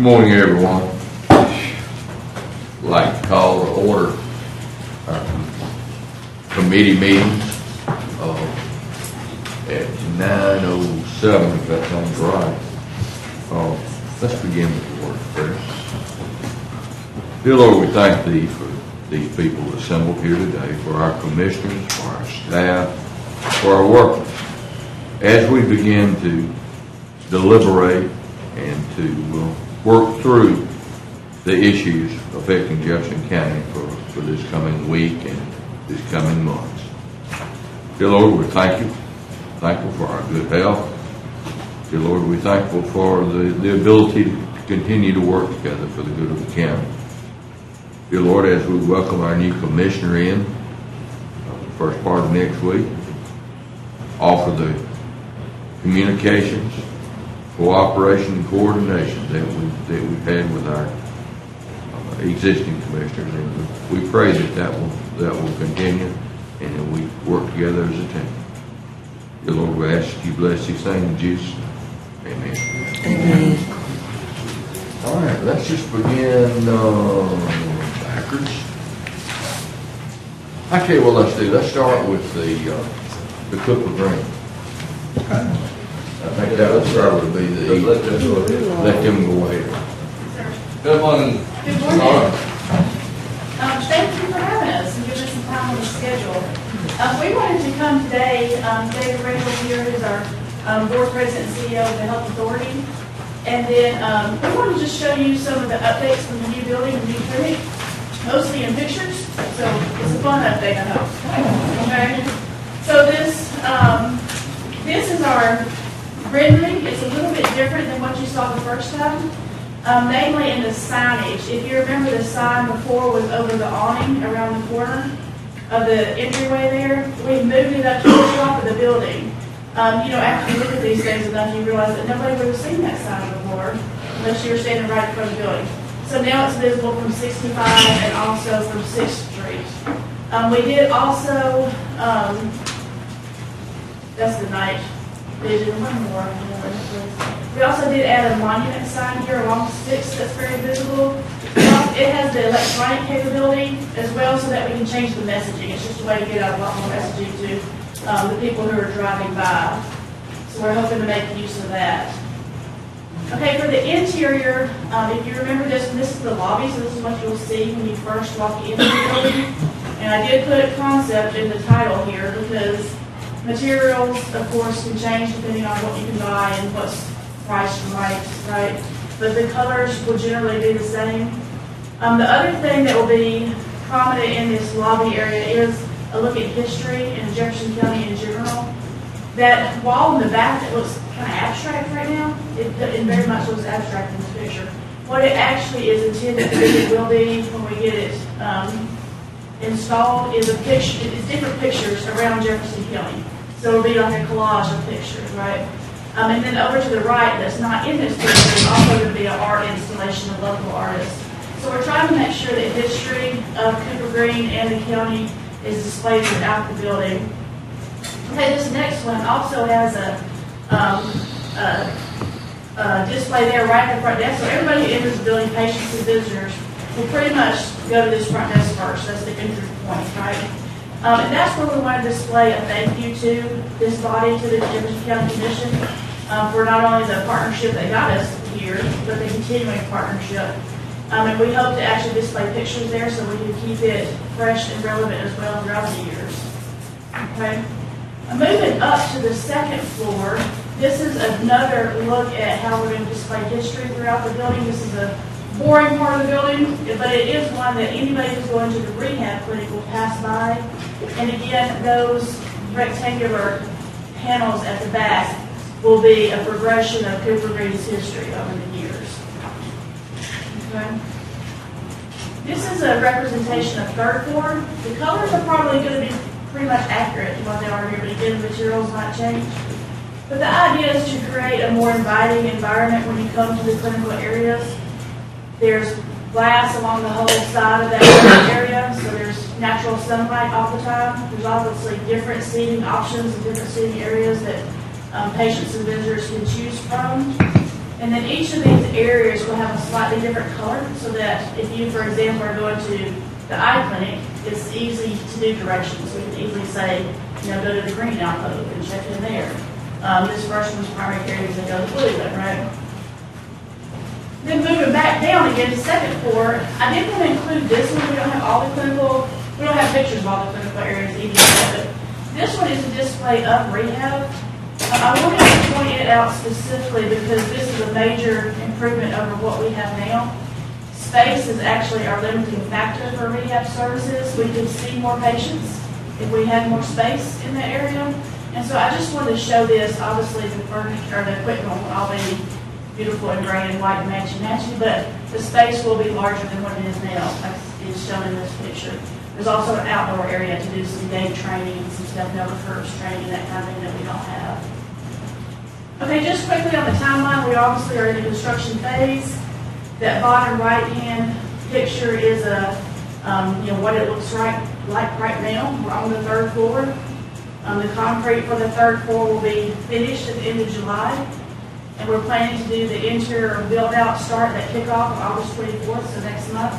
Good morning, everyone. I'd like to call to order our committee meetings at 9:07, if that sounds right. Let's begin with the word of prayer. Dear Lord, we thank Thee for these people assembled here today, for our commissioners, for our staff, for our workers. As we begin to deliberate and to work through the issues affecting Jefferson County for this coming week and this coming months. Dear Lord, we're thankful for our good health. Dear Lord, we're thankful for the ability to continue to work together for the good of the county. Dear Lord, as we welcome our new commissioner in the first part of next week, offer the communications, cooperation, and coordination that we've had with our existing commissioners, and we pray that will continue, and that we work together as a team. Dear Lord, we ask that You bless these things in Jesus' name. Amen. Amen. All right, let's just begin backwards. Okay, well, let's start with the Cooper Green. I think that would probably be let them go ahead. Good morning. Good morning. Thank you for having us and giving us some time on the schedule. We wanted to come today. David Rachel here is our board president and CEO of the Health Authority. And then we wanted to just show you some of the updates from the new building and new clinic, mostly in pictures. So it's a fun update, I hope. Okay. So this is our rendering. It's a little bit different than what you saw the first time, namely in the signage. If you remember, the sign before was over the awning around the corner of the entryway there. We moved it up to the top of the building. After you look at these things enough, you realize that nobody would have seen that sign before unless you were standing right in front of the building. So now it's visible from 65 and also from 6th Street. We did also, that's the night vision, one more. We also did add a monument sign here along 6th that's very visible. It has the electronic capability as well, so that we can change the messaging. It's just a way to get out a lot more messaging to the people who are driving by. So we're hoping to make use of that. Okay, for the interior, if you remember this is the lobby, so this is what you'll see when you first walk into the building. And I did put a concept in the title here because materials, of course, can change depending on what you can buy and what's priced right? But the colors will generally be the same. The other thing that will be prominent in this lobby area is a look at history in Jefferson County in general. That wall in the back that looks kind of abstract right now, it very much looks abstract in this picture. What it actually is intended to be, it will be when we get it installed, is different pictures around Jefferson County. So it'll be like a collage of pictures, right? And then over to the right, that's not in this picture, is also going to be an art installation of local artists. So we're trying to make sure that history of Cooper Green and the county is displayed throughout the building. Okay, this next one also has a display there right at the front desk. So everybody who enters the building, patients and visitors, will pretty much go to this front desk first. That's the entry point, right? And that's where we want to display a thank you to this body, to the Jefferson County Commission, for not only the partnership that got us here, but the continuing partnership. And we hope to actually display pictures there so we can keep it fresh and relevant as well throughout the years. Okay. Moving up to the second floor, this is another look at how we're going to display history throughout the building. This is a boring part of the building, but it is one that anybody who's going to the rehab clinic will pass by. And again, those rectangular panels at the back will be a progression of Cooper Green's history over the years. Okay. This is a representation of third floor. The colors are probably going to be pretty much accurate to what they are here, but again, the materials might change. But the idea is to create a more inviting environment when you come to the clinical areas. There's glass along the whole side of that area, so there's natural sunlight all the time. There's obviously different seating options and different seating areas that patients and visitors can choose from. And then each of these areas will have a slightly different color, so that if you, for example, are going to the eye clinic, it's easy to do directions. We can easily say, go to the green outpost and check in there. This first one's primary care, they go to the blue one, right? Then moving back down again to second floor, I did want to include this one. We don't have all the clinical, we don't have pictures of all the clinical areas either, but this one is a display of rehab. I wanted to point it out specifically because this is a major improvement over what we have now. Space is actually our limiting factor for rehab services. We could see more patients if we had more space in that area. And so I just wanted to show this. Obviously, the furniture or the equipment will all be beautiful and gray and white and matchy, but the space will be larger than what it is now, like is shown in this picture. There's also an outdoor area to do some gait training and some step over curves training, that kind of thing that we don't have. Okay, just quickly on the timeline, we obviously are in the construction phase. That bottom right-hand picture is what it looks like right now. We're on the third floor. The concrete for the third floor will be finished at the end of July. And we're planning to do the interior build-out start, that kickoff on August 24th, so next month.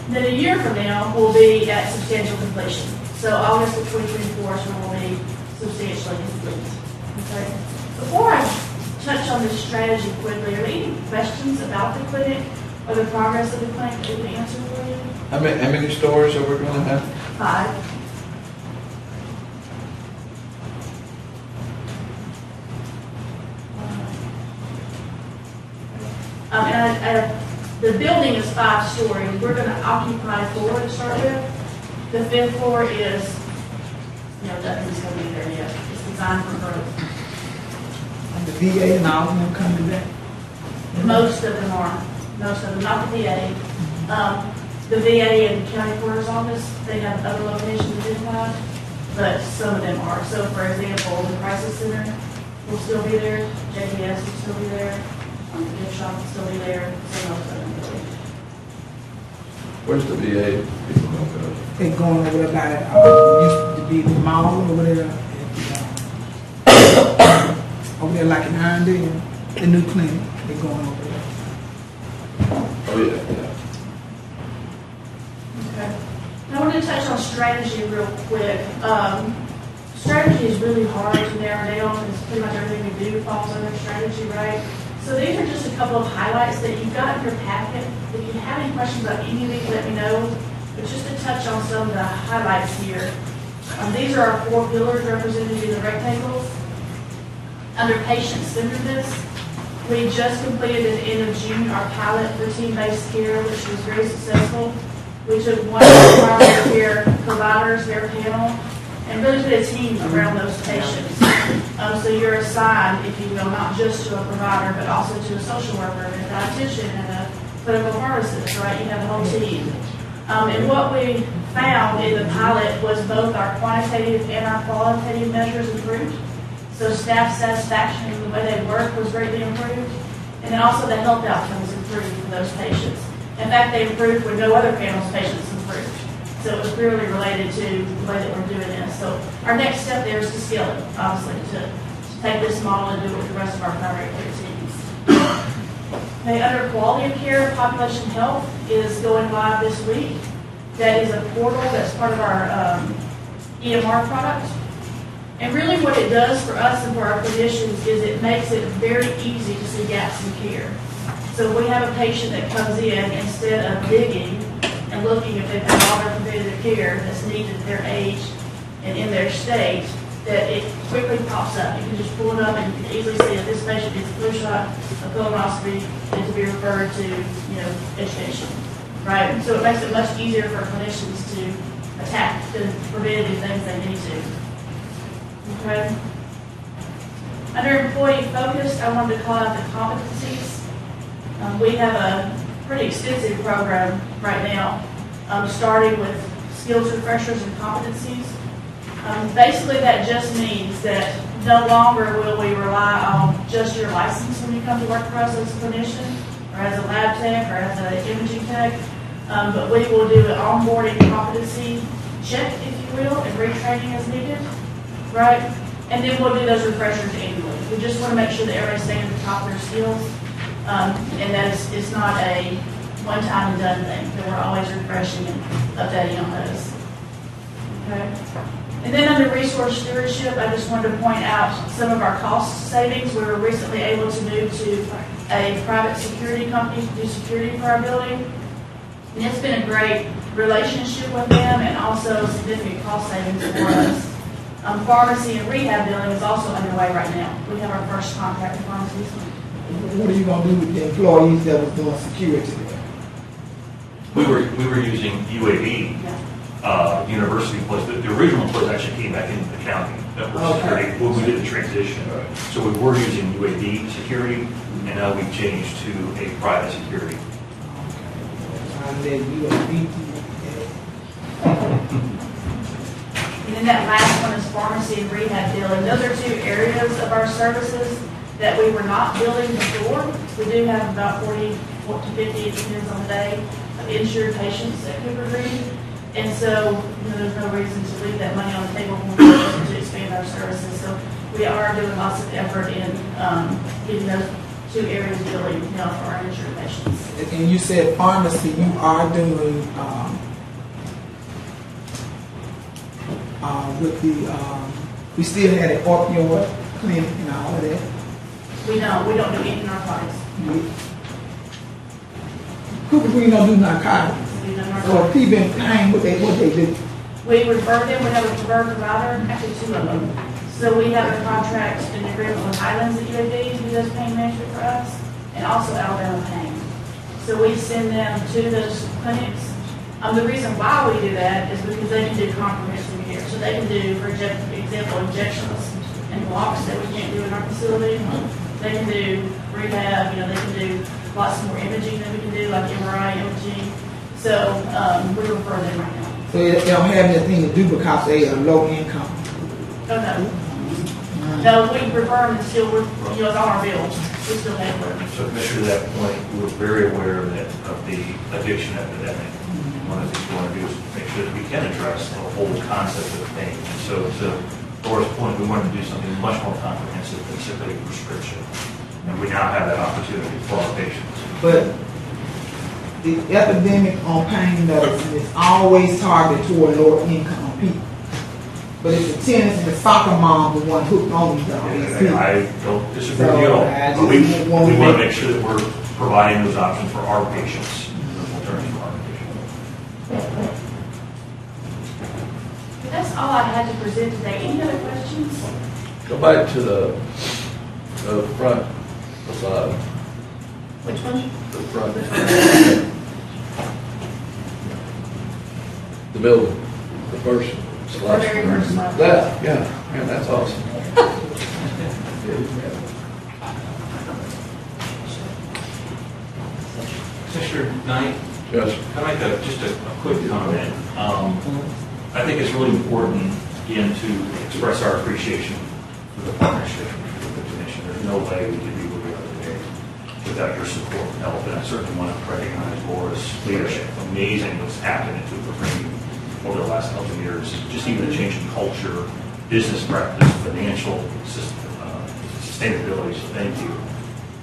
Then a year from now, we'll be at substantial completion. So August of 2024 is when we'll be substantially complete. Okay. Before I touch on this strategy quickly, are there any questions about the clinic or the progress of the clinic that we can answer for you? How many stores are we going to have? 5. The building is 5 stories. We're going to occupy 4 to start with. The 5th floor is, nothing's going to be there yet. It's designed for growth. The VA and all of them come to that? Most of them are. Most of them, not the VA. The VA and county coroner's office, they have other locations identified, but some of them are. So, for example, the crisis center will still be there. JPS will still be there. The gift shop will still be there. So most of them will be. Where's the VA people going to go? They going over there by used to be the mall over there. Over there like in Irondale, the new clinic, they're going over there. Oh, yeah. Okay. Now I want to touch on strategy real quick. Strategy is really hard to narrow down because pretty much everything we do falls under strategy, right? So these are just a couple of highlights that you've got in your packet. If you have any questions about any of these, let me know. But just to touch on some of the highlights here. These are our 4 pillars represented in the rectangles. Under patient-centeredness, we just completed at the end of June our pilot for team-based care, which was very successful. We took 1 primary care providers, their panel, and really put a team around those patients. So you're assigned, if you will, not just to a provider, but also to a social worker, and a dietitian, and a clinical pharmacist, right? You have a whole team. And what we found in the pilot was both our quantitative and our qualitative measures improved. So staff satisfaction and the way they work was greatly improved. And then also the health outcomes improved for those patients. In fact, they improved when no other panel's patients improved. So it was clearly related to the way that we're doing this. So our next step there is to scale it, obviously, to take this model and do it with the rest of our primary care teams. Okay, under quality of care, population health is going live this week. That is a portal that's part of our EMR product. And really what it does for us and for our clinicians is it makes it very easy to see gaps in care. So if we have a patient that comes in, instead of digging and looking if they've had all their preventative care that's needed at their age and in their state, that it quickly pops up. You can just pull it up and you can easily see if this patient needs a flu shot, a colonoscopy, and to be referred to, education, right? So it makes it much easier for clinicians to attack the preventative things they need to. Okay. Under employee focused, I wanted to call out the competencies. We have a pretty extensive program right now, starting with skills refreshers and competencies. Basically, that just means that no longer will we rely on just your license when you come to work for us as a clinician, or as a lab tech, or as an imaging tech, but we will do an onboarding competency check, if you will, and retraining as needed. Right? And then we'll do those refreshers annually. We just want to make sure that everybody's staying at the top of their skills, and that it's not a one-time and done thing, that we're always refreshing and updating on those. Okay. And then under resource stewardship, I just wanted to point out some of our cost savings. We were recently able to move to a private security company to do security for our building. And it's been a great relationship with them and also significant cost savings for us. Pharmacy and rehab billing is also underway right now. We have our first contract with pharmacies. What are you gonna do with the employees that was doing security there? We were using UAV, university employees. The original employees actually came back into the county that were security when we did the transition. So we were using UAV security, and now we've changed to a private security. And then UAV. And then that last one is pharmacy and rehab billing. Those are two areas of our services that we were not billing before. We do have about 40 to 50, it depends on the day, of insured patients at Cooper Green. And so, there's no reason to leave that money on the table when we're looking to expand our services. So we are doing lots of effort in getting those two areas billing, for our insured patients. And you said pharmacy, you are doing, with the, we still had an opioid clinic and all of that. We don't do any narcotics. Cooper Green don't do narcotics. We do no narcotics. So if people in pain, what they do? We refer them, we have a preferred provider, actually two of them. So we have a contract and agreement with Highlands at UAB who does pain management for us, and also Alabama Pain. So we send them to those clinics. The reason why we do that is because they can do comprehensive care. So they can do, for example, injections and blocks that we can't do in our facility. They can do rehab, they can do lots more imaging that we can do, like MRI imaging. So we refer them right now. So they don't have anything to do because they are low income. Oh, no. No, we refer them and still, it's on our bills. We still pay for them. So, Commissioner, to that point, we're very aware of the addiction epidemic. One of the things we want to do is make sure that we can address the whole concept of pain. So, to Laura's point, we wanted to do something much more comprehensive than simply a prescription. And we now have that opportunity for our patients. But the epidemic on pain medicine is always targeted toward lower income people. But it's the tennis and the soccer moms the one hooked on these people. I don't disagree with you at all. But we want to make sure that we're providing those options for our patients, those alternatives for our patients. But that's all I had to present today. Any other questions? Go back to the front facade, Which one? the front. The building, the first slide. The very first slide. That, yeah, that's awesome. Commissioner Knight, Yes, can I make just a quick comment? I think it's really important, again, to express our appreciation for the partnership with the commission. There's no way we could be where we are today without your support and help, and I certainly want to recognize Laura's leadership. Amazing what's happened at Cooper Green over the last couple of years. Just even the change in culture, business practice, financial sustainability, so thank you.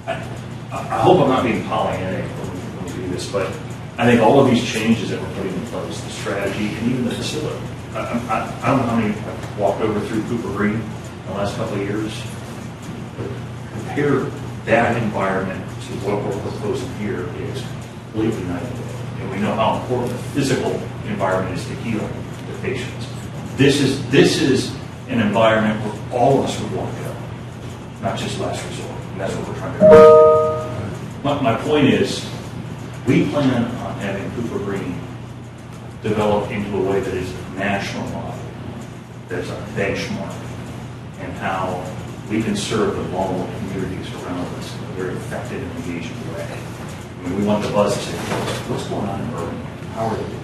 I hope I'm not being Pollyanna when we do this, but I think all of these changes that we're putting in place, the strategy, and even the facility. I don't know how many have walked over through Cooper Green in the last couple of years, but compare that environment to what we're proposing here is completely night and day. And we know how important the physical environment is to healing the patients. This is an environment where all of us would want to go, not just last resort. And that's what we're trying to do. My point is, we plan on having Cooper Green develop into a way that is a national model, that's a benchmark, and how we can serve the vulnerable communities around us in a very effective and engaging way. I mean, we want the buzz to say, what's going on in Birmingham? How are they doing?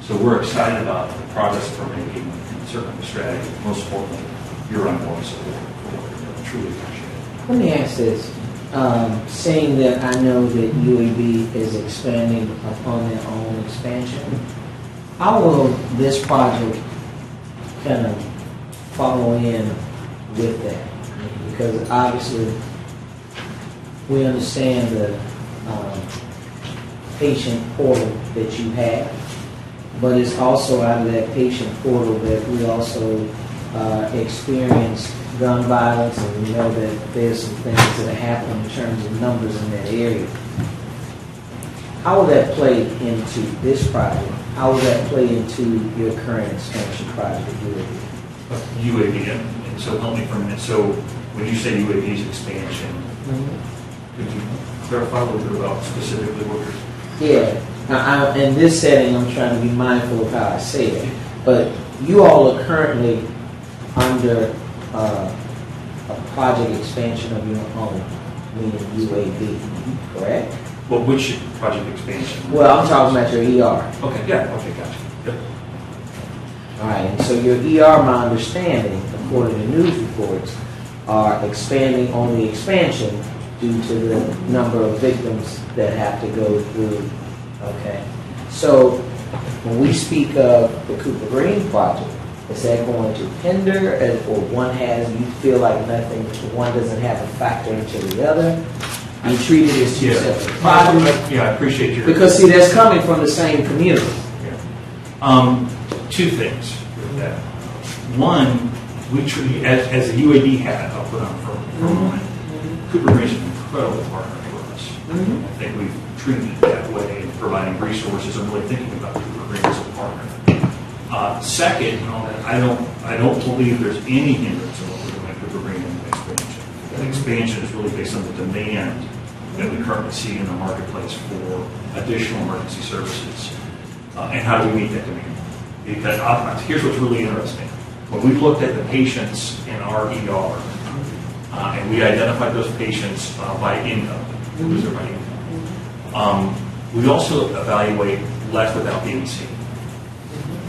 So we're excited about the progress that we're making, and certainly the strategy, most importantly, your ongoing support. I truly appreciate it. Let me ask this. Saying that I know that UAB is expanding upon their own expansion, how will this project kind of follow in with that? because obviously we understand the patient portal that you have, but it's also out of that patient portal that we also experience gun violence, and we know that there's some things that are happening in terms of numbers in that area. How will that play into this project? How will that play into your current expansion project at UAB? UAB, and so help me for a minute. So when you say UAB's expansion, could you clarify a little bit about specifically what you're? Yeah, now, in this setting, I'm trying to be mindful of how I say it, but you all are currently under a project expansion of your own, meaning UAB, correct? Well, which project expansion? Well, I'm talking about your ER. Okay, yeah, okay, gotcha. Yep. All right, and so your ER, my understanding, according to news reports, are expanding on the expansion due to the number of victims that have to go through. Okay, so when we speak of the Cooper Green project, is that going to hinder, or one has, you feel like nothing, one doesn't have a factor into the other? You treat it as two separate projects? Yeah, I appreciate your... Because, see, that's coming from the same community. Yeah. Two things with that. One, we treat, as a UAB hat, I'll put on for a moment, Cooper Green is an incredible partner for us. I think we've treated it that way in providing resources and really thinking about Cooper Green as a partner. Second, I don't believe there's any hindrance in what we're doing at Cooper Green in the expansion. The expansion is really based on the demand that we currently see in the marketplace for additional emergency services. And how do we meet that demand? Because here's what's really interesting. When we looked at the patients in our ER, and we identified those patients by income, who's their by income, we also evaluate left without being seen.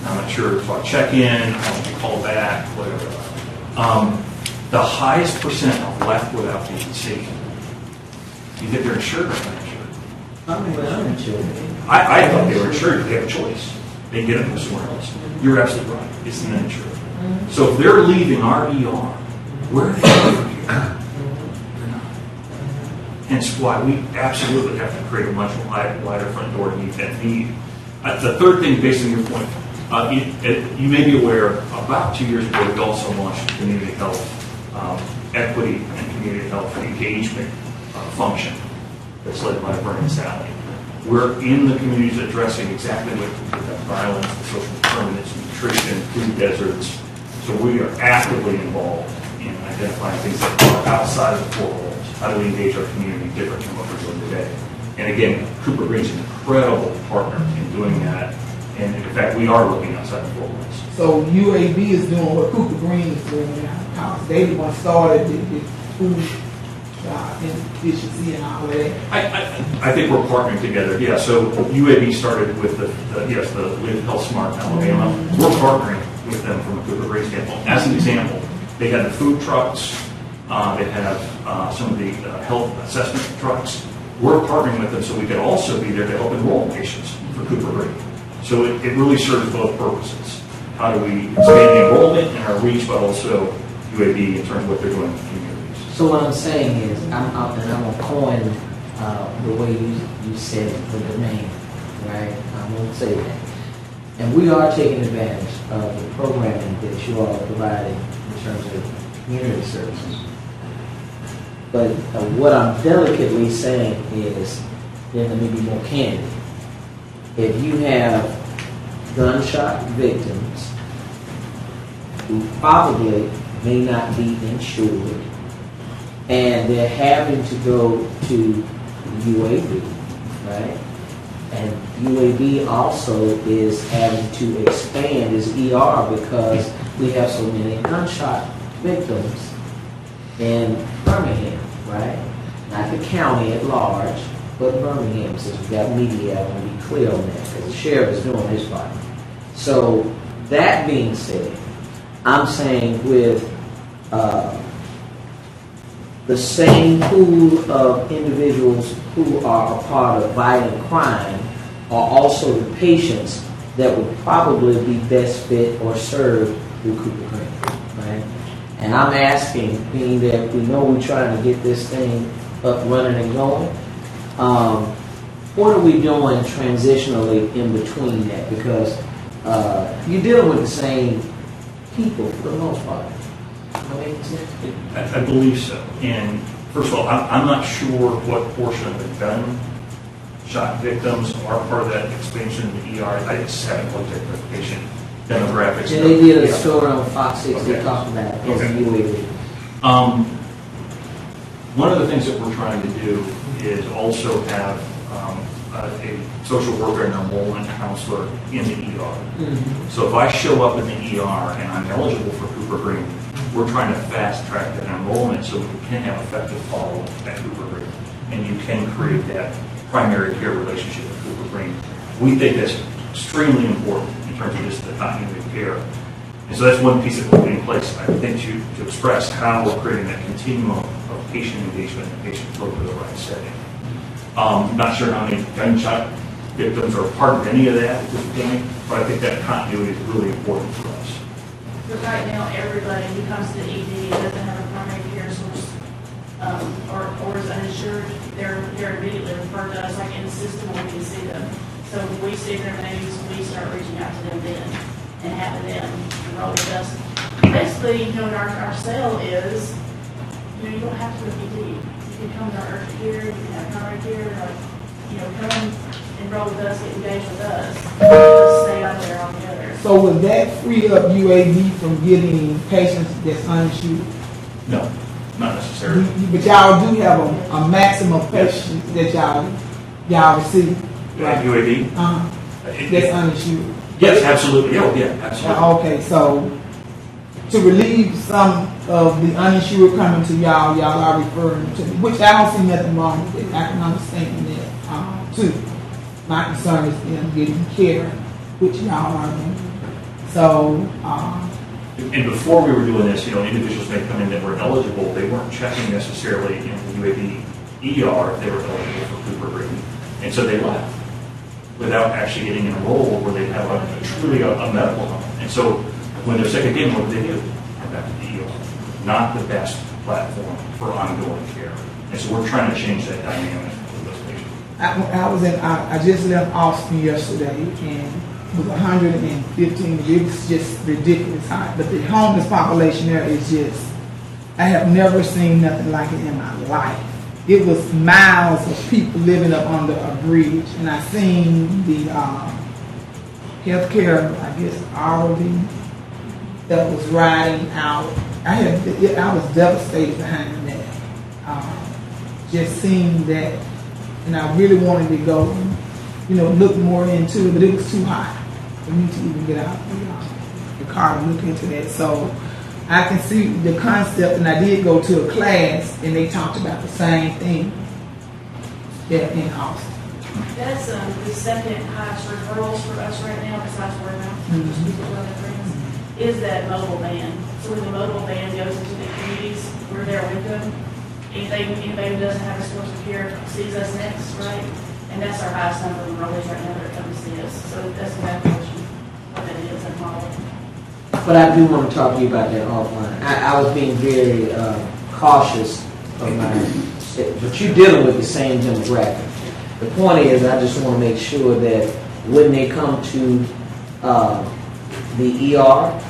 I'm not sure if I check in, how much you call back, whatever. The highest percent of left without being seen, you think they're insured or not insured? I'm insured. I thought they were insured. They have a choice. They can get them from somewhere else. You're absolutely right. It's an uninsured. So if they're leaving our ER, where are they going from here? They're not. Hence why we absolutely have to create a much wider front door to meet that need. The third thing, based on your point, you may be aware, about 2 years ago, we also launched a community health equity and community health engagement function that's led by Vernon Sally. We're in the communities addressing exactly what violence, social determinants, nutrition, food deserts. So we are actively involved in identifying things that are outside of the four walls. How do we engage our community different from what we're doing today? And again, Cooper Green's an incredible partner in doing that. And in fact, we are looking outside the four walls. So UAB is doing what Cooper Green is doing now. They the one started the food insufficiency and all of that. I think we're partnering together. Yeah. So UAB started with the Live Health Smart Alabama. We're partnering with them from a Cooper Green standpoint. As an example, they have the food trucks. They have some of the health assessment trucks. We're partnering with them so we can also be there to help enroll patients for Cooper Green. So it really serves both purposes. How do we expand the enrollment and our reach, but also UAB in terms of what they're doing in the communities? So what I'm saying is, I'm going to coin the way you said the domain, right? I won't say that. And we are taking advantage of the programming that you all are providing in terms of community services. But what I'm delicately saying is, then let me be more candid. If you have gunshot victims who probably may not be insured, and they're having to go to UAB, right? And UAB also is having to expand its ER because we have so many gunshot victims in Birmingham, right? Not the county at large, but Birmingham, since we've got media, I want to be clear on that, because the sheriff is doing his part. So, that being said, I'm saying with the same pool of individuals who are a part of violent crime are also the patients that would probably be best fit or served through Cooper Green, right? And I'm asking, being that we know we're trying to get this thing up, running and going, what are we doing transitionally in between that? Because you're dealing with the same people for the most part. I believe so. And first of all, I'm not sure what portion of the gunshot victims are part of that expansion in the ER. I just haven't looked at the patient demographics. Yeah, they did a story on Fox 6. They Okay. talked about it. Okay. One of the things that we're trying to do is also have a social worker and enrollment counselor in the ER. Mhm. So if I show up in the ER and I'm eligible for Cooper Green, we're trying to fast track that enrollment so we can have effective follow-up at Cooper Green. And you can create that primary care relationship with Cooper Green. We think that's extremely important in terms of just the continuity of care. And so that's one piece that we're putting in place, I think, to express how we're creating that continuum of patient engagement and patient flow to the right setting. Not sure how many gunshot victims are part of any of that at this point, but I think that continuity is really important for us. But right now, everybody who comes to the ED doesn't have a primary care source, or is uninsured, they're immediately referred to us, like in the system, when we can see them. So when we see their names, we start reaching out to them then, and having them enroll with us. Basically, our sale is, you don't have to go to ED. You can come to our urgent care, you can have primary care, come enroll with us, get engaged with us, just stay out there altogether. So would that free up UAB from getting patients that's uninsured? No, not necessarily. But y'all do have a maximum of patients that y'all receive, right? UAB? That's uninsured. Yes, absolutely. Yeah, absolutely. Okay, so to relieve some of the uninsured coming to y'all are referring to, which I don't see nothing wrong with it. I can understand that too. My concern is them getting care, which y'all are doing. So, And before we were doing this, individuals may come in that were eligible. They weren't checking necessarily in the UAB ER if they were eligible for Cooper Green. And so they left without actually getting enrolled where they have truly a medical home. And so when they're sick again, what do they do? Come back to the ER. Not the best platform for ongoing care. And so we're trying to change that dynamic with those patients. I just left Austin yesterday and it was 115. It was just ridiculous high. But the homeless population there is just, I have never seen nothing like it in my life. It was miles of people living up under a bridge. And I seen the healthcare, I guess, RV that was riding out. I was devastated behind that. Just seeing that, and I really wanted to go, look more into it, but it was too hot for me to even get out the car and look into that. So I can see the concept, and I did go to a class, and they talked about the same thing there in Austin. That's the second highest referrals for us right now, besides word of mouth, just people who have friends, is that mobile van. So when the mobile van goes into the communities, we're there with them. Anybody who doesn't have a source of care sees us next, right? And that's our highest number of enrollees right now that come to see us. So that's exactly what that is, that model. But I do want to talk to you about that offline. I was being very cautious of but you're dealing with the same demographic. The point is, I just want to make sure that when they come to the ER,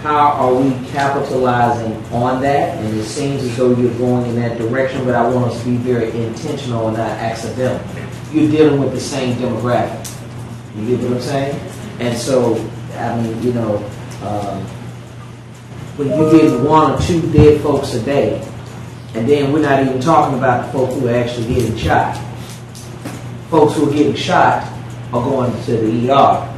how are we capitalizing on that? And it seems as though you're going in that direction, but I want us to be very intentional and not accidental. You're dealing with the same demographic. You get what I'm saying? And so, when you get 1 or 2 dead folks a day, and then we're not even talking about the folks who are actually getting shot. Folks who are getting shot are going to the ER.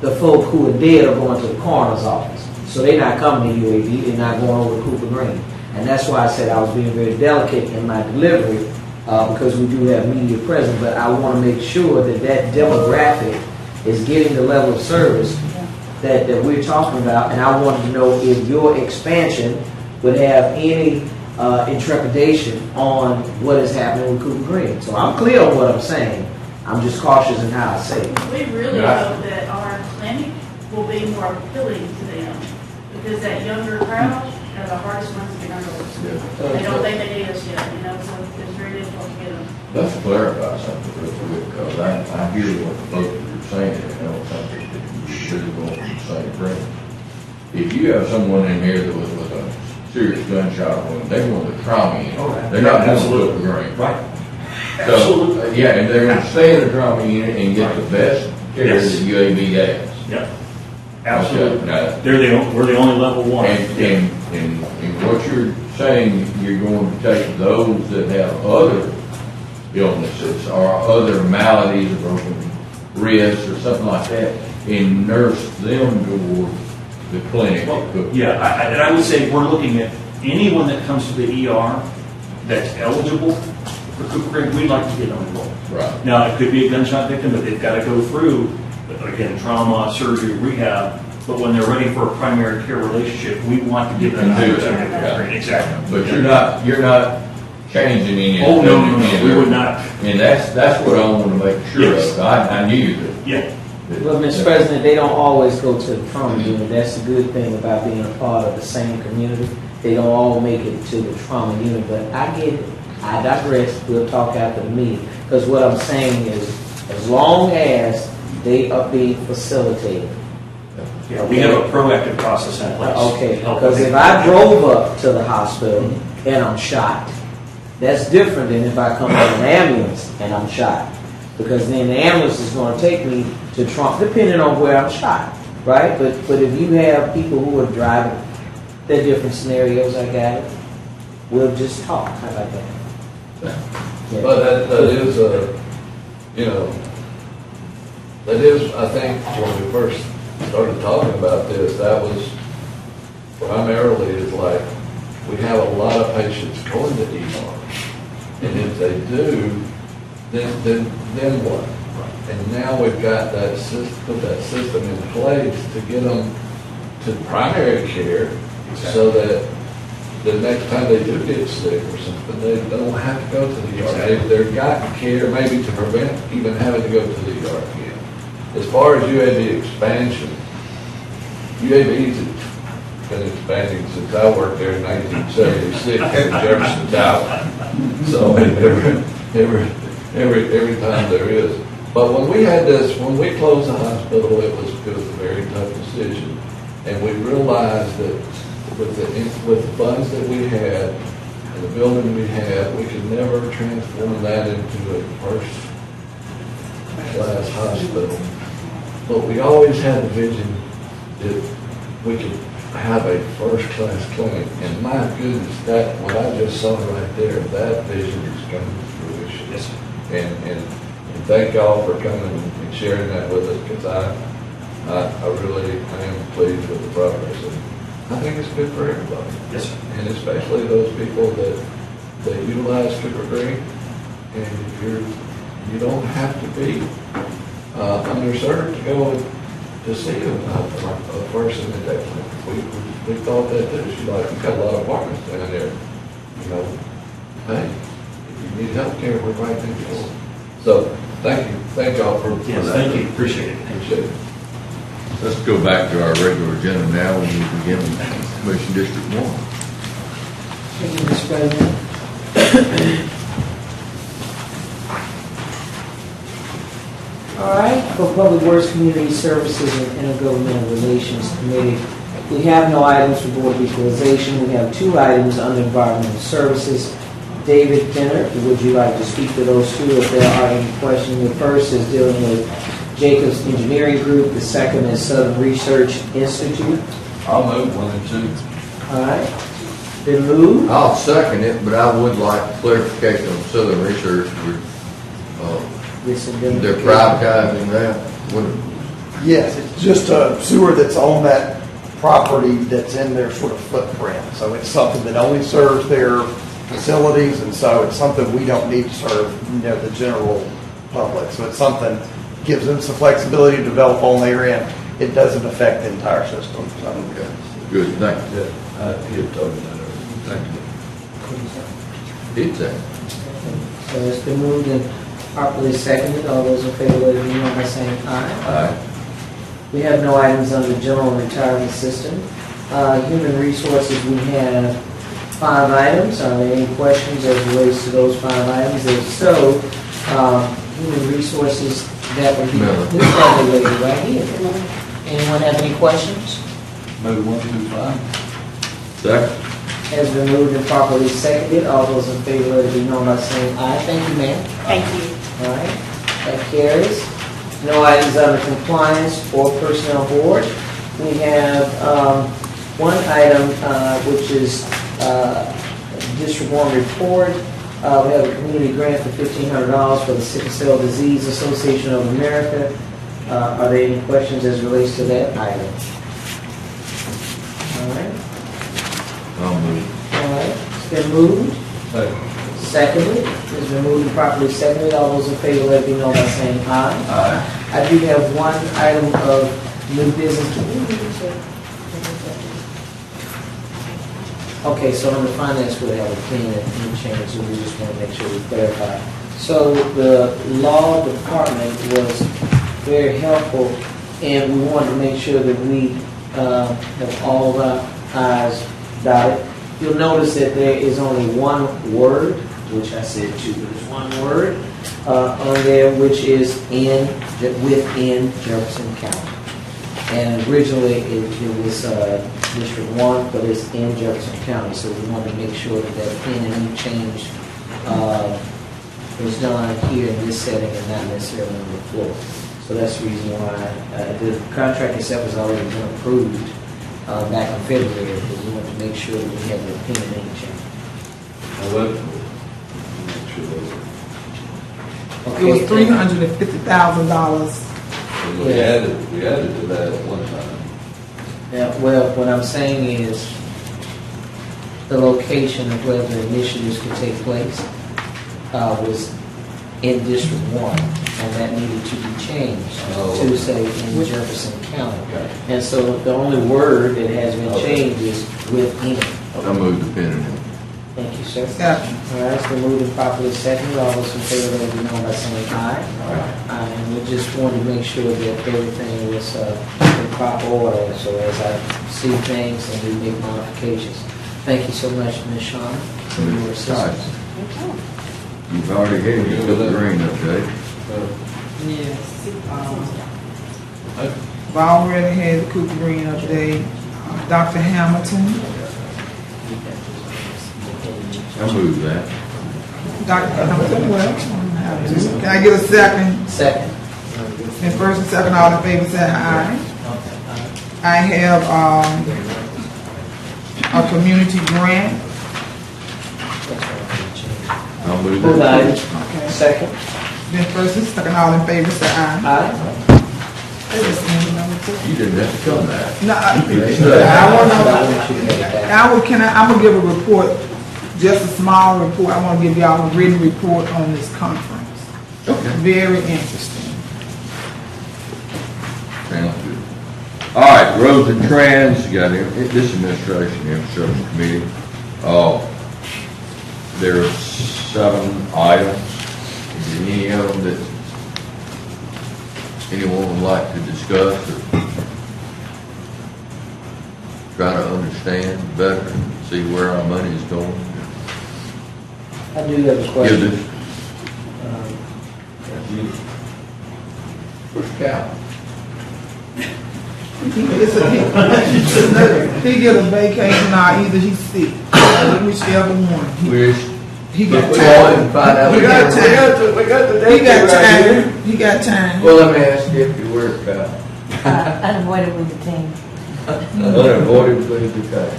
The folk who are dead are going to the coroner's office. So they're not coming to UAB, they're not going over to Cooper Green. And that's why I said I was being very delicate in my delivery, because we do have media present, but I want to make sure that that demographic is getting the level of service that we're talking about. And I wanted to know if your expansion would have any intrepidation on what is happening with Cooper Green. So I'm clear on what I'm saying. I'm just cautious in how I say it. We really hope that our clinic will be more appealing to them, because that younger crowd are the hardest ones to get on doors. Yeah. They don't think they need us yet, you know, so it's very difficult to get them. Let's clarify something real quick, because I hear what both of you are saying, and I don't think that you're really going from the same thing. If you have someone in here that was with a serious gunshot wound, they want the trauma unit. They're not going to put the green. Right. So, Absolutely. yeah, and they're gonna stay in the trauma unit and get the best care that Yes. UAB has. Yep. Absolutely. Okay, now, We're the only level one. and what you're saying, you're going to take those that have other illnesses or other maladies, a broken wrist or something like that, and nurse them toward the clinic. Yeah, and I would say we're looking at anyone that comes to the ER that's eligible for Cooper Creek, we'd like to get them enrolled. Right. Now, it could be a gunshot victim, but they've got to go through, again, trauma, surgery, rehab, but when they're ready for a primary care relationship, we want to give them an You can do opportunity. that. Exactly. But you're not changing any. Oh, no, we would not. And that's what I want to make sure Yes. of. I knew that. Yeah, Well, Mr. President, they don't always go to the trauma unit. That's the good thing about being a part of the same community. They don't all make it to the trauma unit, but I get it. I digress. We'll talk after the meeting. Because what I'm saying is, as long as they are being facilitated. yeah, we have a proactive process in place. Okay, to help because them. if I drove up to the hospital and I'm shot, that's different than if I come in an ambulance and I'm shot. Because then the ambulance is going to take me to trauma, depending on where I'm shot, right? But if you have people who are driving, there are different scenarios, I got it. We'll just talk, how about that? Yeah. But that is that is, I think, when we first started talking about this, that was primarily is like, we have a lot of patients going to ER. And if they do, then what? And now we've got that system, put that system in place to get them to primary care so that the next time they do get sick or something, they don't have to go to the ER. They've gotten care maybe to prevent even having to go to the ER again. As far as UAB expansion, UAB's been expanding since I worked there in 1976 in Jefferson Tower. So every time there is. But when we had this, when we closed the hospital, it was a very tough decision. And we realized that with the funds that we had and the building we had, we could never transform that into a first-class hospital. But we always had the vision that we could have a first-class clinic. And my goodness, that what I just saw right there, that vision is coming to fruition. Yes, sir. And thank y'all for coming and sharing that with us, because I really am pleased with the progress. And I think it's good for everybody. Yes, sir. And especially those people that utilize Cooper Green. And you don't have to be underserved to go to see a person at that point. We thought that too. She's like, we've got a lot of apartments down there. You know, hey, if you need health care, we're right next door. So thank y'all for Yes, that. thank you, appreciate it. Appreciate it. Let's go back to our regular agenda now, when we begin with Commission District 1. Thank you, Mr. President. All right, for Public Works, Community Services, and Intergovernmental Relations Committee, we have no items for Board of Equalization. We have 2 items under Environmental Services. David Kenner, would you like to speak to those 2 if there are any questions? The first is dealing with Jacobs Engineering Group. The second is Southern Research Institute. I'll move 1 and 2. All right, been moved. I'll second it, but I would like clarification on Southern Research. They're privatizing that. Yes, it's just a sewer that's on that property that's in their sort of footprint. So it's something that only serves their facilities, and so it's something we don't need to serve, the general public. So it's something gives them some flexibility to develop on their end. It doesn't affect the entire system. So. Okay. Good, thank you. Yeah, he had told me that earlier. Thank you. Did that. So it's been moved and properly seconded. All those in favor, let it be known by saying aye. Aye. We have no items under General Retirement System. Human resources, we have 5 items. Are there any questions as relates to those 5 items? If so, human resources, that would be this other lady right here. Anyone have any questions? Move 1 through 5. Second. Has been moved and properly seconded. All those in favor, let it be known by saying aye. Thank you, ma'am. Thank you. All right, that carries. No items under compliance or personnel board. We have one item, which is District 1 report. We have a community grant for $1,500 for the Sickle Cell Disease Association of America. Are there any questions as relates to that item? All right. I'll move. All right, it's been moved. Seconded. It's been moved and properly seconded. All those in favor, let it be known by saying aye. Aye. I do have one item of new business. Okay, so on the finance, we'll have a clean and change, so we just want to make sure we clarify. So the law department was very helpful, and we wanted to make sure that we have all of our I's dotted. You'll notice that there is only one word, which I said two, but it's one word on there, which is within Jefferson County. And originally it was District 1, but it's in Jefferson County, so we wanted to make sure that that any change was done here in this setting and not necessarily on the floor. So that's the reason why the contract itself has already been approved back in February, because we want to make sure that we have the opinion any change. It was $350,000. We added to that at one time. Yeah, well, what I'm saying is the location of where the initiatives could take place was in District 1, and that needed to be changed to say in Jefferson County. Okay. And so the only word that has been changed is within. I move the pen. Thank you, sir. Second. All right, it's been moved and properly seconded. All those in favor, let it be known by saying aye. Aye. And we just wanted to make sure that everything was in proper order, so as I see things and we make modifications. Thank you so much, Ms. Shawn, for your assistance. You've already had your little green update. Yes. I've already had the Cooper Green update. Dr. Hamilton. I move that. Dr. Hamilton, well, can I get a second? Second. And first and second, all in favor say aye. I have a community grant. I'll move Move that. item. Okay. Second. Then first and second, all in favor say aye. Aye. You didn't have to come back. No, I want to know. I'm gonna give a report, just a small report. I want to give y'all a written report on this conference. Okay. Very interesting. Sounds good. All right, roads and trends, you got this administration, infrastructure committee. There are 7 items. Is there any of them that anyone would like to discuss or try to understand better, see where our money is going? I do have a question. Give this. Where's Cal? He get a vacation or either he's sick. Whichever one. He got time. We got the He got time. He got time. Well, let me ask you if you were Cal. Unavoided with the team. Unavoided with the cut.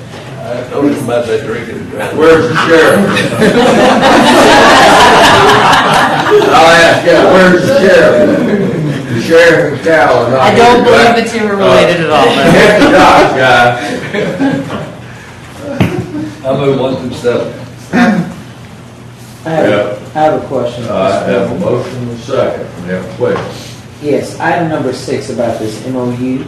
I noticed about that drinking and driving. Where's the sheriff? I'll ask you, where's the sheriff? The sheriff and Cal are not I don't here, believe right? the two are related at all. Hit the dots, guys. I move 1 through 7. I have a question. I have a motion and a second. We have a question. Yes, item number 6 about this MOU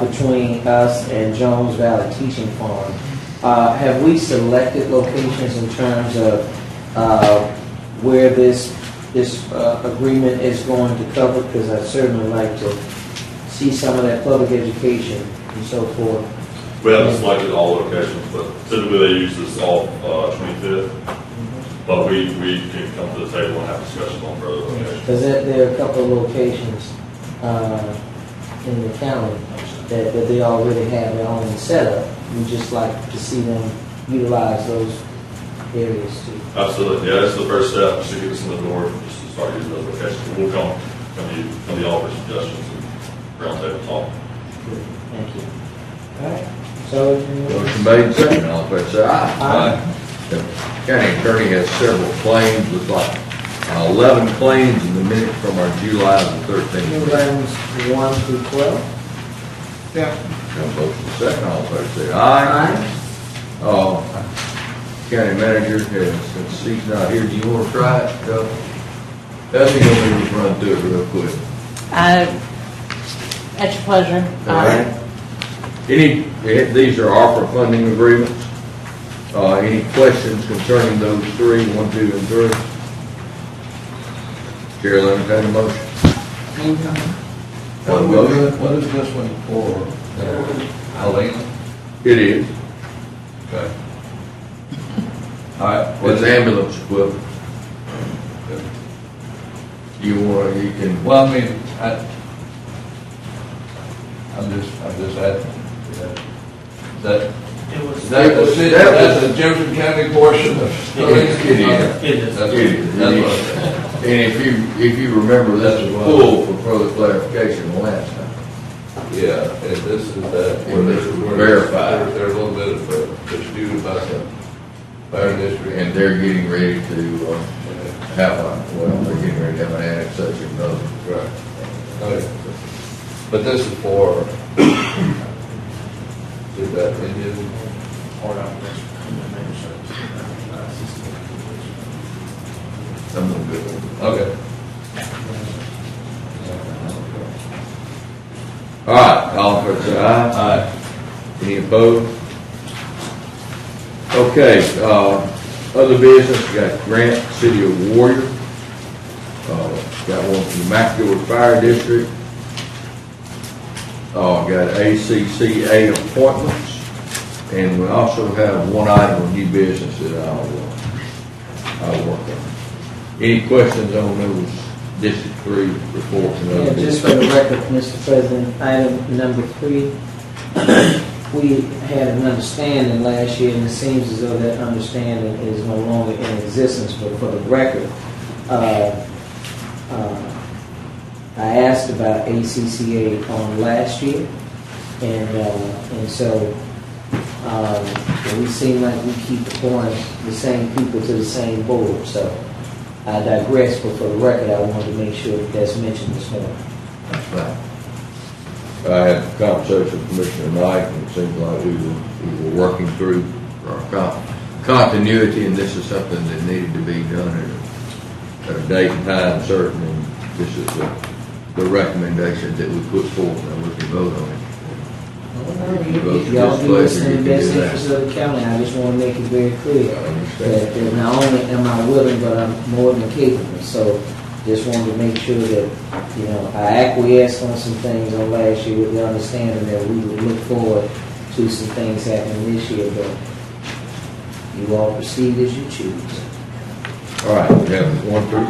between us and Jones Valley Teaching Farm. Have we selected locations in terms of where this agreement is going to cover? Because I'd certainly like to see some of that public education and so forth We haven't selected all locations, but typically they use this off 25th. But we can come to the table and have discussions on further locations. Because there are a couple of locations in the county that they already have their own setup. We just like to see them utilize those areas too. Absolutely, yeah, that's the first step, just to get us in the door, just to start using those locations. We'll come to the offer suggestions and round table talk. Good. Thank you. All right. So, Motion made, second, all in favor, say aye. Aye. The county attorney has several claims, looks like 11 claims in the minutes from our July the 13th. new items 1 through 12. Yeah. Have a motion second, all in favor, say aye. County manager has, since he's not here, do you want to try it? That's me, let me just run through it real quick. At your pleasure. All right. These are ARPA funding agreements. Any questions concerning those three, 1, 2, and 3? Chair will entertain a motion. Have a motion? What is this one for? Helena? It is. Okay. All right. It's ambulance equipment. You can. Well, I mean, I'm just asking. Is that the city, that's the Jefferson County portion of? It is. That's It is. what- And if you remember, this was pulled for further clarification last time. Yeah, and this is that. And this was verified. There's a little bit of a dispute about the fire district. And they're getting ready to have they're getting ready to have an annexation vote. Right. Okay. But this is for, is that Indian? Some of them good. Okay. All right, all in favor, say aye. Aye. Any opposed? Okay, other business, we got Grant, City of Warrior. Got one from the McGill Fire District. Got ACCA appointments. And we also have one item of new business that I'll work on. Any questions on those District 3 reports? And other Yeah, just for the record, Mr. President, item number 3, we had an understanding last year, and it seems as though that understanding is no longer in existence, but for the record, I asked about ACCA on last year, and so we seem like we keep appointing the same people to the same board, so I digress, but for the record, I wanted to make sure that that's mentioned this morning. That's fine. I had a conversation with Commissioner Knight, and it seems like we were working through our continuity, and this is something that needed to be done at a date and time certain, and this is the recommendation that we put forth, and we can vote on it. Y'all do this in the best interest of the county. I just want to make it very clear I understand. that not only am I willing, but I'm more than capable. So just wanted to make sure that, I acquiesced on some things on last year with the understanding that we would look forward to some things happening this year, but you all proceed as you choose. All right, we have 1 through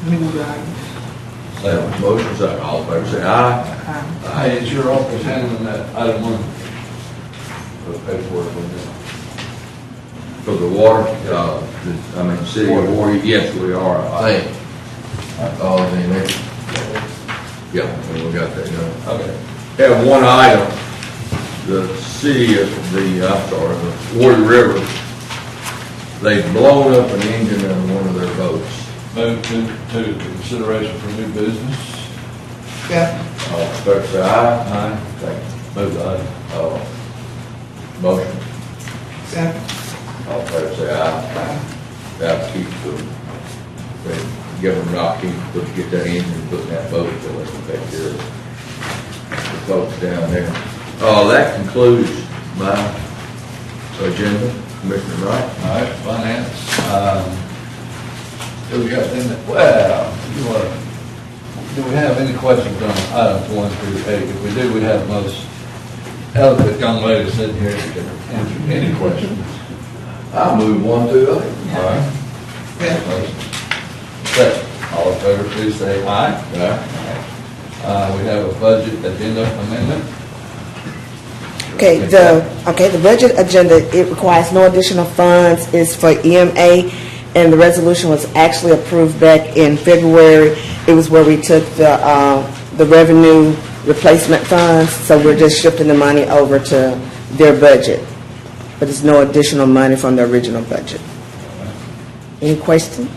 3. New items. Motion second, all in favor, say aye. Hey, it's your office handling that item 1. The paperwork on that. For the water, City of Warrior, yes, we are, I think. Oh, then, yeah, we got that done. Okay. Have one item, the Warrior River, they've blown up an engine on one of their boats. Move to consideration for new business. Yeah. All in favor, say aye. Aye. Thank Move the item. you. Motion, Second. all in favor, say aye. That keeps give them an opportunity to get that engine, put in that boat, so they can take care of the folks down there. That concludes my agenda, Commissioner Wright. All right, finance. Do we got any, do we have any questions on items 1 through 8? If we do, we have most eloquent young lady sitting here that can answer any question. I move 1 through 8. All right. Motion. Second. All in favor, please say aye. We have a budget agenda amendment. Okay, the budget agenda, it requires no additional funds, is for EMA, and the resolution was actually approved back in February. It was where we took the revenue replacement funds, so we're just shifting the money over to their budget. But there's no additional money from the original budget. Any question?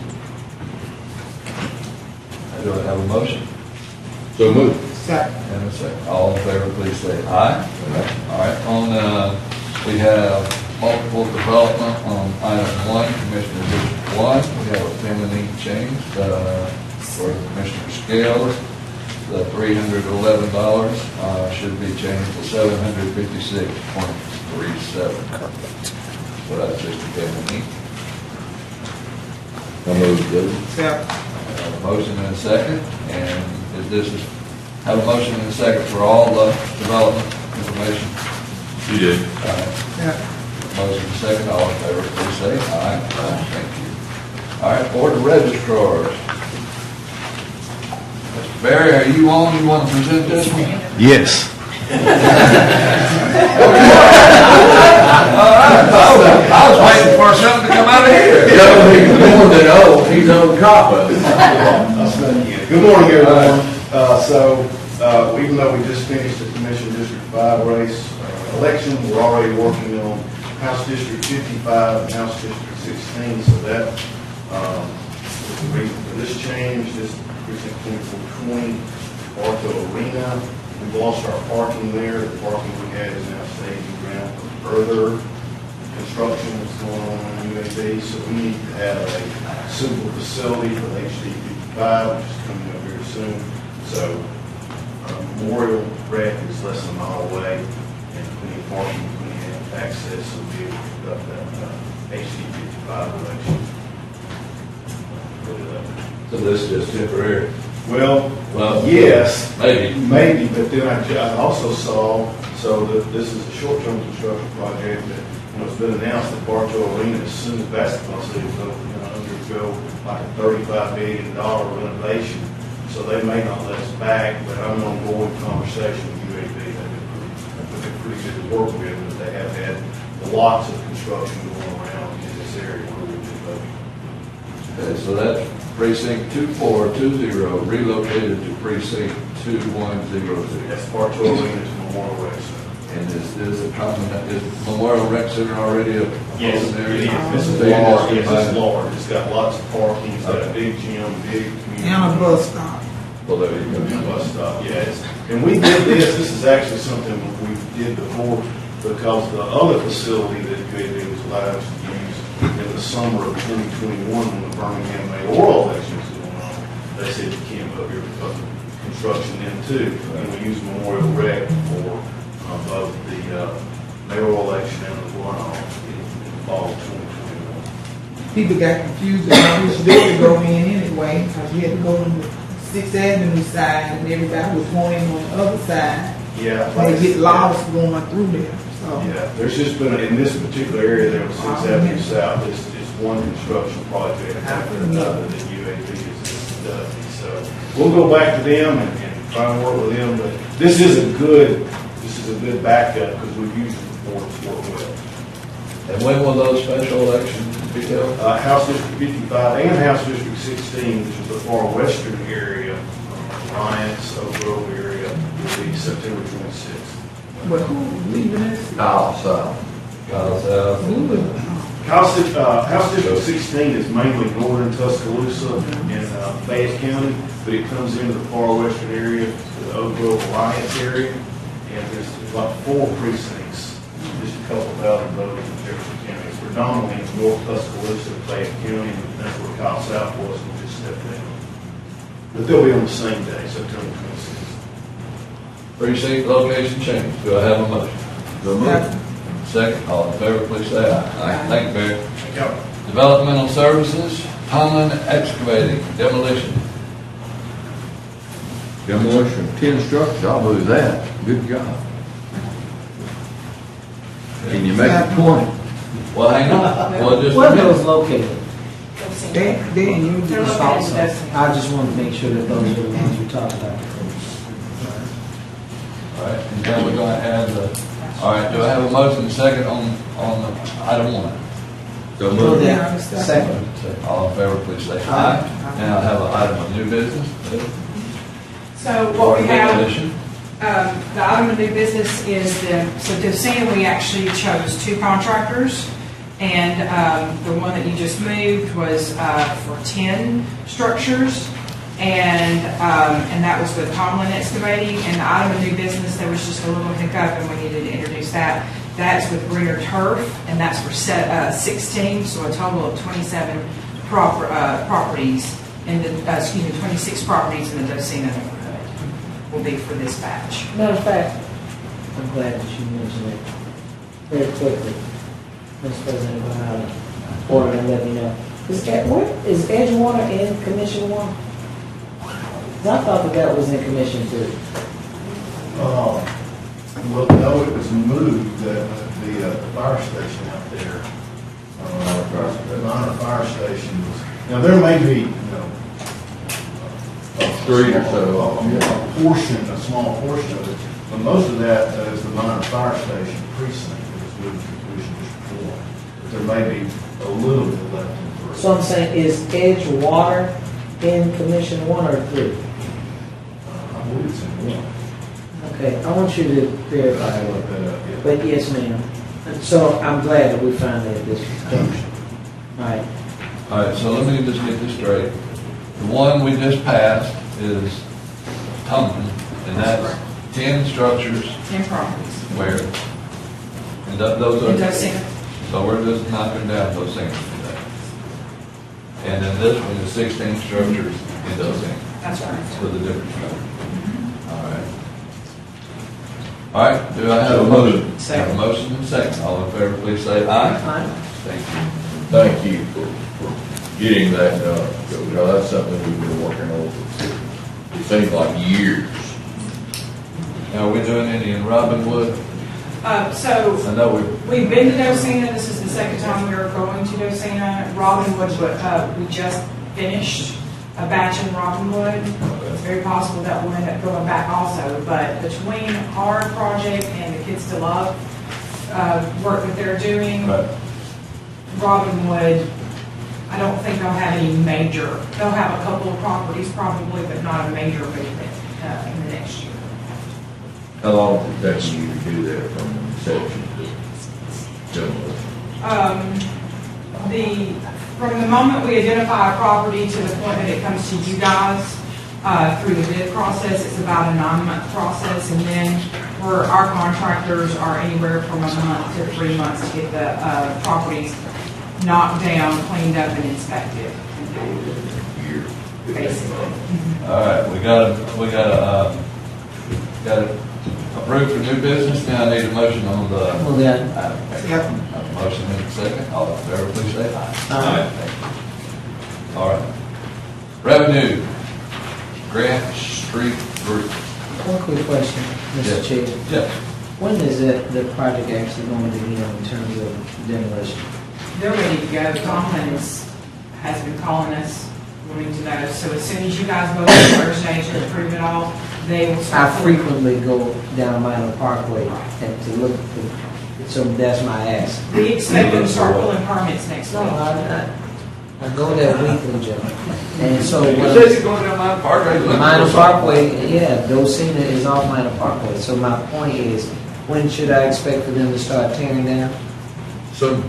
Do I have a motion? So move. Second. And a second. All in favor, please say aye. All right, we have multiple development on item 1, Commissioner District 1. We have a pending change for Commissioner Scales. The $311 should be changed to $756.37. So that's just a pending. I move, Judge. Second. Have a motion and a second, and have a motion and a second for all the development information. You did. All right. Yeah. Motion and second, all in favor, please say aye. Thank you. All right, Board of Registrars. Mr. Barry, are you on? You want to present this one? Yes. I was waiting for something to come out of here. He's more than old, he's on top of it. Good morning, everyone. Even though we just finished the Commission District 5 race election, we're already working on House District 55 and House District 16, so that is the reason for this change. This precinct 2420, Bartow Arena. We've lost our parking there. The parking we had is now staging ground for further construction that's going on in UAB, so we need to have a suitable facility for the HD 55, which is coming up very soon. So Memorial Rec is less than a mile away, and plenty of parking, plenty of access, so we'll be able to conduct that HD 55 election. So this is just temporary? Well, Well, yes. maybe. But then I also saw, so that this is a short-term construction project that, it's been announced that Bartow Arena, as soon as basketball season is over, undergo like a $35 million renovation. So they may not let us back, but I'm on board conversation with UAB. They've been pretty good to work with, but they have had lots of construction going around in this area where we've been voting. Okay, so that's precinct 2420 relocated to precinct 2100. That's Bartow Arena to Memorial Rec Center. And is Memorial Rec Center already a Yes, open it area? is. This is large. Yes, it's large. It's got lots of parking. It's got a big gym, big community. And a bus stop. Well, there you go. Bus stop, yeah. And we did this is actually something we did before, because the other facility that UAB was allowed us to use in the summer of 2021, when the Birmingham mayoral election was going on, they said you can't put your construction in too. And we used Memorial Rec for both the mayoral election and the runoff in fall of 2021. People got confused about which door to go in anyway, because you had to go on the 6th Avenue side, and everybody was going in on the other side. Yeah. They get lost going through there, so. Yeah, there's just been, in this particular area, there was 6th Avenue South, it's one construction project after another that UAB has done. So we'll go back to them and try and work with them, but this is a good backup, because we've used it before, it's worked well. And when will those special elections be held? House District 55 and House District 16, which is the far western area, Alliance, Oak Grove area, will be September 26th. But who's leaving this? Kyle South. House District 16 is mainly northern Tuscaloosa and Fayette County, but it comes into the far western area, the Oak Grove Alliance area, and there's about 4 precincts, just a couple thousand voters in Jefferson County. It's predominantly in North Tuscaloosa, Fayette County, and that's where Kyle South was, and we just stepped down. But they'll be on the same day, September 26th. Precinct location change. Do I have a motion? So move. Second, all in favor, please say aye. Thank you, Barry. Thank you. Developmental Services, Tomlin Excavating, demolition. Demolition of 10 structures, I'll move that. Good job. Can you make a point? Well, hang on, well, just a Where are minute. those located? They in your They're district located also. in Dothan. I just want to make sure that those are the ones we talked about. All right, and then we're gonna add all right, do I have a motion second on item 1? So Go moved. there. Second. All in favor, please say aye. Now I have an item of new business. So what Board we of have, Demolition. the item of new business is so Docena, we actually chose 2 contractors. And the one that you just moved was for 10 structures. And that was with Tomlin Excavating. And the item of new business, there was just a little hiccup and we needed to introduce that. That's with Greener Turf and that's for 16, so a total of 27 properties in the, 26 properties in the Docena neighborhood will be for this batch. Matter of fact, I'm glad that you mentioned it very quickly. Mr. President, if I order and let me know. Is Edgewater in Commission 1? 'Cause I thought that was in Commission 2. Well, no, it was moved, the fire station out there. The minor fire station was, now there may be, Three or so. a small portion of it, but most of that is the minor fire station precinct that was moved to Commission District 4. But there may be a little bit left in 3. So I'm saying, is Edgewater in Commission 1 or 3? I believe it's in 1. Okay, I want you to verify I it. looked that up, yeah. But yes, ma'am. So I'm glad that we found that this junction. All right. All right, so let me just get this straight. The one we just passed is Tomlin, and that's 10 structures 10 properties where, and those in are, Docena. so we're just knocking down those things today. And then this one is 16 structures in those things, That's right. for the different structures. All right. All right, do I have a motion? Second. Have a motion and second. All in favor, please say aye. Aye. Thank you. Thank you for getting that done. Because that's something we've been working on for, it seems like years. Now, are we doing any in Robinwood? So I know we've been to Docena. This is the second time we are going to Docena. Robinwood, but we just finished a batch in Robinwood. It's very possible that we'll end up going back also. But between our project and the Kids to Love work that they're doing, Right. Robinwood, I don't think they'll have any major. They'll have a couple of properties probably, but not a major movement in the next year. How long does it take you to do that from inception to demolition? From the moment we identify a property to the point that it comes to you guys, through the bid process, it's about a 9-month process, and then where our contractors are anywhere from a month to 3 months to get the properties knocked down, cleaned up, and inspected, Year. basically. All right, we got to approve for new business. Now I need a motion on the. Well, then, Yep. A motion in a second. All in favor, please say aye. Aye. All right. Revenue, Grant Street Group. one quick question, Yes. Mr. Chair. Yes. When is the project actually going to begin in terms of demolition? They're ready to go. Tomlin has been calling us, wanting to know. So as soon as you guys vote on Thursday to approve it all, they will I start. frequently go down Minor Parkway and to look, so that's my ask. We expect them to start pulling permits next No, week. I go there weekly, Joe. And so, You when- said you're going down my park. Minor Parkway, yeah, Docena is off Minor Parkway. So my point is, when should I expect for them to start tearing down? So,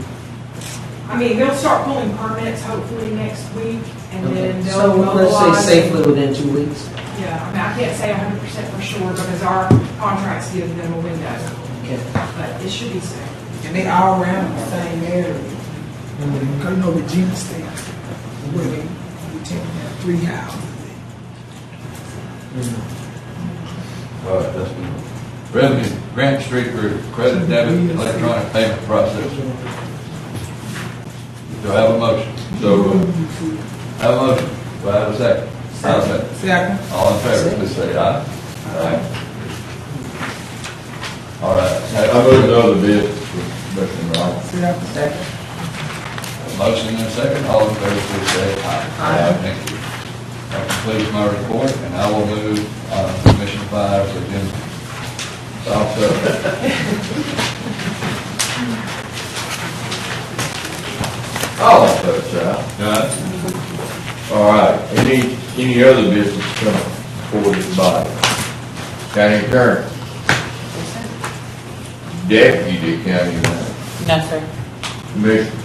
I mean, they'll start pulling permits hopefully next week, and then they'll So let's mobilize. say safely within 2 weeks. Yeah, I mean, I can't say 100% for sure because our contracts give them a window, Okay. but it should be soon. And they all around the same area. Cause you know Regina State, where they tend to have 3 houses. All right, that's good. Revenue, Grant Street Group, credit debit, electronic payment process. Do I have a motion? so, Have a motion. Do I have a second? I'll second. Second. All in favor, please say aye. Aye. All right. I moved other bids for Commissioner Wright. Motion and a second, all in favor, please say aye. Aye. Thank you. That completes my report, and I will move, Commission 5 to agenda. Also. All in favor, say aye. All right, any other business coming forward this body? County attorney. Deputy county attorney. No, sir. Commissioner.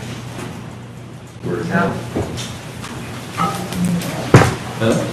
We're adjourned. Huh?